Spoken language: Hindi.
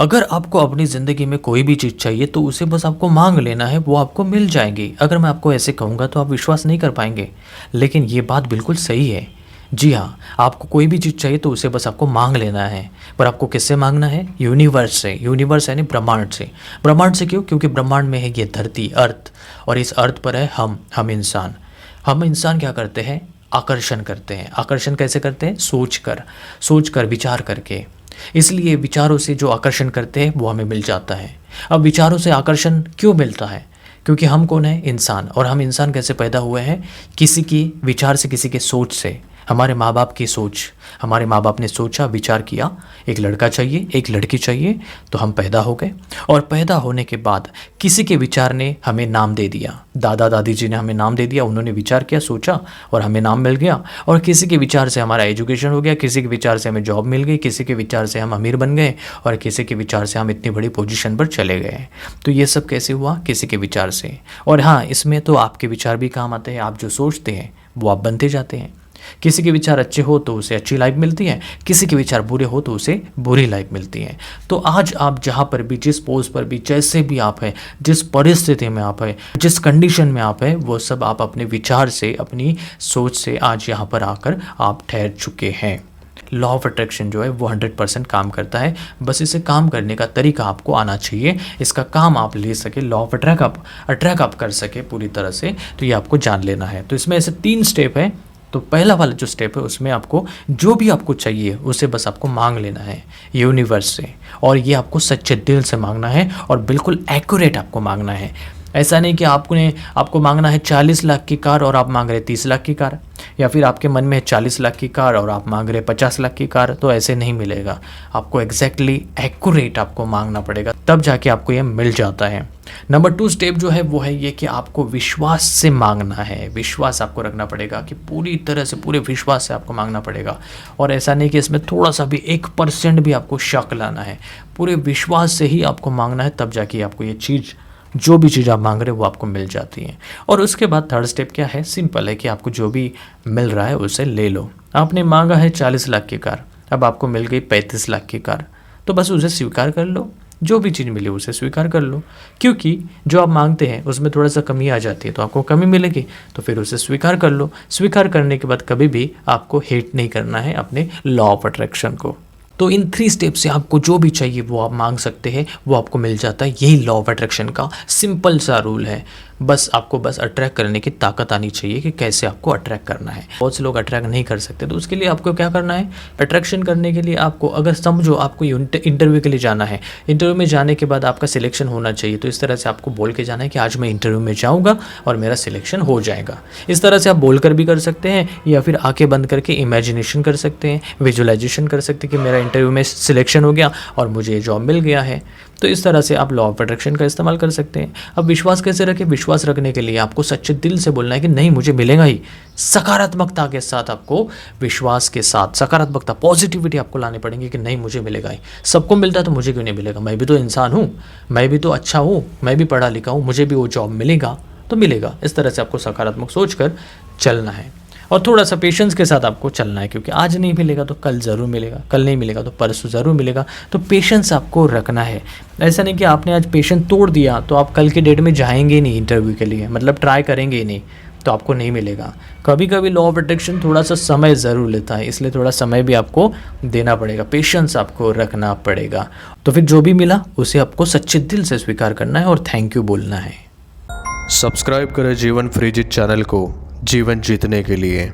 अगर आपको अपनी ज़िंदगी में कोई भी चीज़ चाहिए तो उसे बस आपको मांग लेना है, वो आपको मिल जाएगी। अगर मैं आपको ऐसे कहूँगा तो आप विश्वास नहीं कर पाएंगे, लेकिन ये बात बिल्कुल सही है। जी हाँ, आपको कोई भी चीज़ चाहिए तो उसे बस आपको मांग लेना है। पर आपको किससे मांगना है? यूनिवर्स से। यूनिवर्स यानी ब्रह्मांड से। ब्रह्मांड से क्यों? क्योंकि ब्रह्मांड में है ये धरती, अर्थ, और इस अर्थ पर है हम इंसान। हम इंसान क्या करते हैं? आकर्षण करते हैं। आकर्षण कैसे करते हैं? सोच कर विचार करके। इसलिए विचारों से जो आकर्षण करते हैं वो हमें मिल जाता है। अब विचारों से आकर्षण क्यों मिलता है? क्योंकि हम कौन है? इंसान। और हम इंसान कैसे पैदा हुए हैं? किसी की विचार से, किसी के सोच से। हमारे माँ बाप की सोच, हमारे माँ बाप ने सोचा, विचार किया, एक लड़का चाहिए, एक लड़की चाहिए, तो हम पैदा हो गए। और पैदा होने के बाद किसी के विचार ने हमें नाम दे दिया। दादा दादी जी ने हमें नाम दे दिया, उन्होंने विचार किया, सोचा और हमें नाम मिल गया। और किसी के विचार से हमारा एजुकेशन हो गया, किसी के विचार से हमें जॉब मिल गई, किसी के विचार से हम अमीर बन गए, और किसी के विचार से हम इतनी बड़ी पोजीशन पर चले गए। तो ये सब कैसे हुआ? किसी के विचार से। और हाँ, इसमें तो आपके विचार भी काम आते हैं। आप जो सोचते हैं वो आप बनते जाते हैं। किसी के विचार अच्छे हो तो उसे अच्छी लाइफ मिलती है, किसी के विचार बुरे हो तो उसे बुरी लाइफ मिलती है। तो आज आप जहाँ पर भी, जिस पोस्ट पर भी, जैसे भी आप हैं, जिस परिस्थिति में आप हैं, जिस कंडीशन में आप हैं, वो सब आप अपने विचार से, अपनी सोच से आज यहाँ पर आकर आप ठहर चुके हैं। लॉ ऑफ अट्रैक्शन जो है वो 100% काम करता है। बस इसे काम करने का तरीका आपको आना चाहिए, इसका काम आप ले सके, लॉ ऑफ अट्रैक्ट आप कर सके पूरी तरह से, तो ये आपको जान लेना है। तो इसमें ऐसे 3 स्टेप है। तो पहला वाला जो स्टेप है उसमें आपको जो भी आपको चाहिए उसे बस आपको मांग लेना है यूनिवर्स से, और ये आपको सच्चे दिल से मांगना है और बिल्कुल एक्यूरेट आपको मांगना है। ऐसा नहीं कि आपको मांगना है 40 लाख की कार और आप मांग रहे 30 लाख की कार, या फिर आपके मन में है 40 लाख की कार और आप मांग रहे 50 लाख की कार, तो ऐसे नहीं मिलेगा। आपको एग्जैक्टली एक्यूरेट आपको मांगना पड़ेगा, तब जाके आपको ये मिल जाता है। नंबर 2 स्टेप जो है वो है ये कि आपको विश्वास से मांगना है। विश्वास आपको रखना पड़ेगा कि पूरी तरह से, पूरे विश्वास से आपको मांगना पड़ेगा। और ऐसा नहीं कि इसमें थोड़ा सा भी 1% भी आपको शक लाना है, पूरे विश्वास से ही आपको मांगना है, तब जाके आपको ये चीज़, जो भी चीज़ आप मांग रहे हो वो आपको मिल जाती है। और उसके बाद 3rd स्टेप क्या है? सिंपल है कि आपको जो भी मिल रहा है उसे ले लो। आपने मांगा है 40 लाख की कार, अब आपको मिल गई 35 लाख की कार, तो बस उसे स्वीकार कर लो। जो भी चीज़ मिले उसे स्वीकार कर लो, क्योंकि जो आप मांगते हैं उसमें थोड़ा सा कमी आ जाती है, तो आपको कमी मिलेगी, तो फिर उसे स्वीकार कर लो। स्वीकार करने के बाद कभी भी आपको हेट नहीं करना है अपने लॉ ऑफ अट्रैक्शन को। तो इन 3 स्टेप से आपको जो भी चाहिए वो आप मांग सकते हैं, वो आपको मिल जाता है। यही लॉ ऑफ अट्रैक्शन का सिंपल सा रूल है। बस आपको अट्रैक्ट करने की ताकत आनी चाहिए कि कैसे आपको अट्रैक्ट करना है। बहुत से लोग अट्रैक्ट नहीं कर सकते, तो उसके लिए आपको क्या करना है? अट्रैक्शन करने के लिए आपको, अगर समझो आपको इंटरव्यू के लिए जाना है, इंटरव्यू में जाने के बाद आपका सिलेक्शन होना चाहिए, तो इस तरह से आपको बोल के जाना है कि आज मैं इंटरव्यू में जाऊँगा और मेरा सिलेक्शन हो जाएगा। इस तरह से आप बोल कर भी कर सकते हैं, या फिर आंखें बंद करके इमेजिनेशन कर सकते हैं, विजुअलाइजेशन कर सकते हैं कि मेरा इंटरव्यू में सिलेक्शन हो गया और मुझे ये जॉब मिल गया है। तो इस तरह से आप लॉ ऑफ अट्रैक्शन का इस्तेमाल कर सकते हैं। अब विश्वास कैसे रखें? विश्वास रखने के लिए आपको सच्चे दिल से बोलना है कि नहीं, मुझे मिलेगा ही। सकारात्मकता के साथ आपको, विश्वास के साथ सकारात्मकता, पॉजिटिविटी आपको लाने पड़ेंगे कि नहीं, मुझे मिलेगा ही। सबको मिलता है तो मुझे क्यों नहीं मिलेगा? मैं भी तो इंसान हूँ, मैं भी तो अच्छा हूँ, मैं भी पढ़ा लिखा हूँ, मुझे भी वो जॉब मिलेगा तो मिलेगा। इस तरह से आपको सकारात्मक सोच कर चलना है, और थोड़ा सा पेशेंस के साथ आपको चलना है, क्योंकि आज नहीं मिलेगा तो कल ज़रूर मिलेगा, कल नहीं मिलेगा तो परसों ज़रूर मिलेगा। तो पेशेंस आपको रखना है। ऐसा नहीं कि आपने आज पेशेंस तोड़ दिया तो आप कल के डेट में जाएंगे ही नहीं इंटरव्यू के लिए, मतलब ट्राई करेंगे ही नहीं, तो आपको नहीं मिलेगा। कभी कभी लॉ ऑफ अट्रैक्शन थोड़ा सा समय ज़रूर लेता है, इसलिए थोड़ा समय भी आपको देना पड़ेगा, पेशेंस आपको रखना पड़ेगा। तो फिर जो भी मिला उसे आपको सच्चे दिल से स्वीकार करना है और थैंक यू बोलना है। सब्सक्राइब करें जीवन फ्रीजित चैनल को जीवन जीतने के लिए।